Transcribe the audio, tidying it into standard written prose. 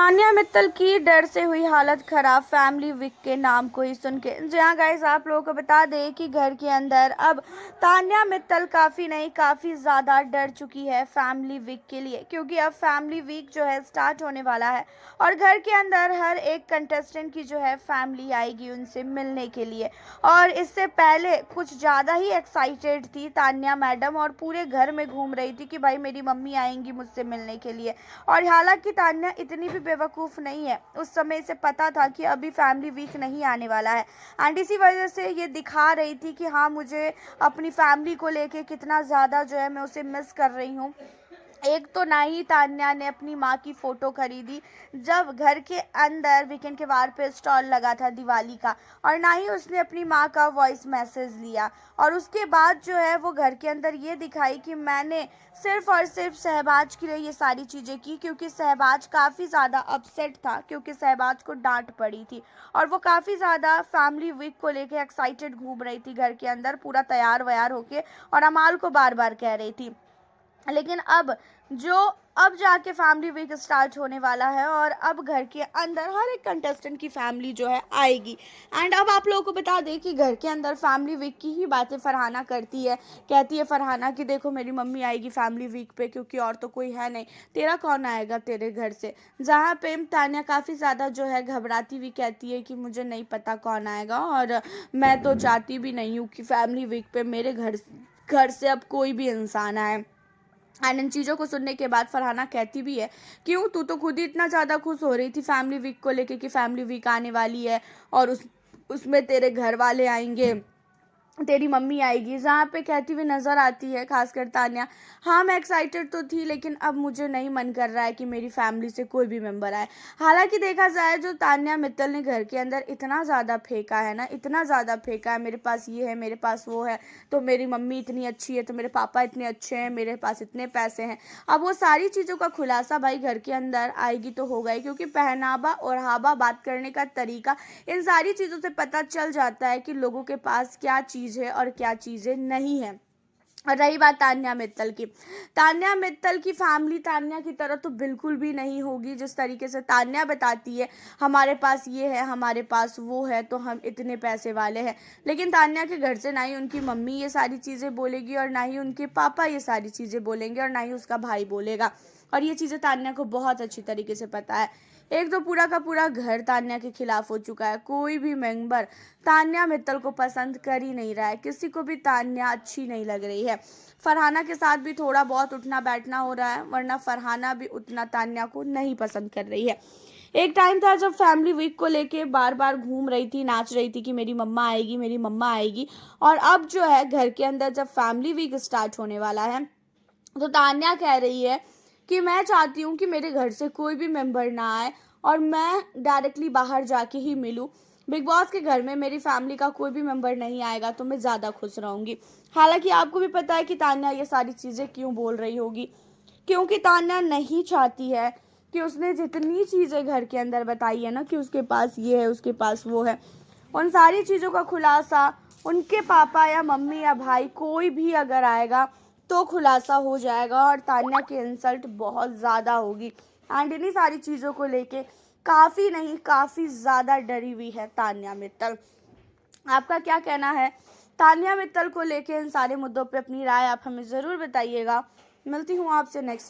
तान्या मित्तल की डर से हुई हालत खराब फैमिली वीक के नाम को ही सुन के। जी हाँ गाइस, आप लोगों को बता दें कि घर के अंदर अब तान्या मित्तल काफ़ी नहीं काफ़ी ज़्यादा डर चुकी है फैमिली वीक के लिए, क्योंकि अब फैमिली वीक जो है स्टार्ट होने वाला है और घर के अंदर हर एक कंटेस्टेंट की जो है फैमिली आएगी उनसे मिलने के लिए। और इससे पहले कुछ ज़्यादा ही एक्साइटेड थी तान्या मैडम और पूरे घर में घूम रही थी कि भाई मेरी मम्मी आएंगी मुझसे मिलने के लिए। और हालांकि तान्या इतनी भी बेवकूफ़ नहीं है, उस समय इसे पता था कि अभी फैमिली वीक नहीं आने वाला है एंड इसी वजह से ये दिखा रही थी कि हाँ, मुझे अपनी फैमिली को लेके कितना ज़्यादा जो है मैं उसे मिस कर रही हूँ। एक तो ना ही तान्या ने अपनी माँ की फ़ोटो खरीदी जब घर के अंदर वीकेंड के वार पे स्टॉल लगा था दिवाली का, और ना ही उसने अपनी माँ का वॉइस मैसेज लिया। और उसके बाद जो है वो घर के अंदर ये दिखाई कि मैंने सिर्फ और सिर्फ सहबाज के लिए ये सारी चीज़ें की, क्योंकि सहबाज काफ़ी ज़्यादा अपसेट था, क्योंकि सहबाज को डांट पड़ी थी और वो काफ़ी ज़्यादा फैमिली वीक को लेके एक्साइटेड घूम रही थी घर के अंदर पूरा तैयार वैयार होके, और अमाल को बार बार कह रही थी। लेकिन अब जाके फैमिली वीक स्टार्ट होने वाला है और अब घर के अंदर हर एक कंटेस्टेंट की फैमिली जो है आएगी। एंड अब आप लोगों को बता दें कि घर के अंदर फैमिली वीक की ही बातें फरहाना करती है। कहती है फरहाना कि देखो मेरी मम्मी आएगी फैमिली वीक पे, क्योंकि और तो कोई है नहीं, तेरा कौन आएगा तेरे घर से। जहाँ पे तान्या काफ़ी ज़्यादा जो है घबराती हुई कहती है कि मुझे नहीं पता कौन आएगा और मैं तो चाहती भी नहीं हूँ कि फैमिली वीक पे मेरे घर से अब कोई भी इंसान आए। एंड इन चीज़ों को सुनने के बाद फरहाना कहती भी है, क्यों तू तो खुद ही इतना ज़्यादा खुश हो रही थी फैमिली वीक को लेके कि फैमिली वीक आने वाली है और उसमें तेरे घर वाले आएंगे, तेरी मम्मी आएगी। जहाँ पे कहती हुई नज़र आती है खासकर तान्या, हाँ मैं एक्साइटेड तो थी लेकिन अब मुझे नहीं मन कर रहा है कि मेरी फैमिली से कोई भी मेंबर आए। हालांकि देखा जाए जो तान्या मित्तल ने घर के अंदर इतना ज़्यादा फेंका है ना, इतना ज़्यादा फेंका है, मेरे पास ये है मेरे पास वो है, तो मेरी मम्मी इतनी अच्छी है तो मेरे पापा इतने अच्छे हैं, मेरे पास इतने पैसे हैं। अब वो सारी चीज़ों का खुलासा भाई घर के अंदर आएगी तो होगा ही, क्योंकि पहनावा ओढ़ावा बात करने का तरीका, इन सारी चीज़ों से पता चल जाता है कि लोगों के पास क्या चीज़ है और क्या चीज़ें नहीं है। और रही बात तान्या मित्तल की, तान्या मित्तल की फैमिली तान्या की तरह तो बिल्कुल भी नहीं होगी। जिस तरीके से तान्या बताती है हमारे पास ये है हमारे पास वो है तो हम इतने पैसे वाले हैं, लेकिन तान्या के घर से ना ही उनकी मम्मी ये सारी चीज़ें बोलेगी और ना ही उनके पापा ये सारी चीज़ें बोलेंगे और ना ही उसका भाई बोलेगा। और ये चीज़ें तान्या को बहुत अच्छी तरीके से पता है। एक तो पूरा का पूरा घर तान्या के खिलाफ हो चुका है, कोई भी मेंबर तान्या मित्तल को पसंद कर ही नहीं रहा है, किसी को भी तान्या अच्छी नहीं लग रही है। फरहाना के साथ भी थोड़ा बहुत उठना बैठना हो रहा है, वरना फरहाना भी उतना तान्या को नहीं पसंद कर रही है। एक टाइम था जब फैमिली वीक को लेके बार बार घूम रही थी, नाच रही थी कि मेरी मम्मा आएगी मेरी मम्मा आएगी। और अब जो है घर के अंदर जब फैमिली वीक स्टार्ट होने वाला है तो तान्या कह रही है कि मैं चाहती हूँ कि मेरे घर से कोई भी मेंबर ना आए और मैं डायरेक्टली बाहर जाके ही मिलूँ। बिग बॉस के घर में मेरी फैमिली का कोई भी मेंबर नहीं आएगा तो मैं ज़्यादा खुश रहूँगी। हालांकि आपको भी पता है कि तान्या ये सारी चीज़ें क्यों बोल रही होगी, क्योंकि तान्या नहीं चाहती है कि उसने जितनी चीज़ें घर के अंदर बताई है ना कि उसके पास ये है उसके पास वो है, उन सारी चीज़ों का खुलासा उनके पापा या मम्मी या भाई कोई भी अगर आएगा तो खुलासा हो जाएगा और तान्या की इंसल्ट बहुत ज़्यादा होगी। एंड इन्हीं सारी चीज़ों को लेके काफ़ी नहीं काफ़ी ज़्यादा डरी हुई है तान्या मित्तल। आपका क्या कहना है तान्या मित्तल को लेके इन सारे मुद्दों पे? अपनी राय आप हमें ज़रूर बताइएगा। मिलती हूँ आपसे नेक्स्ट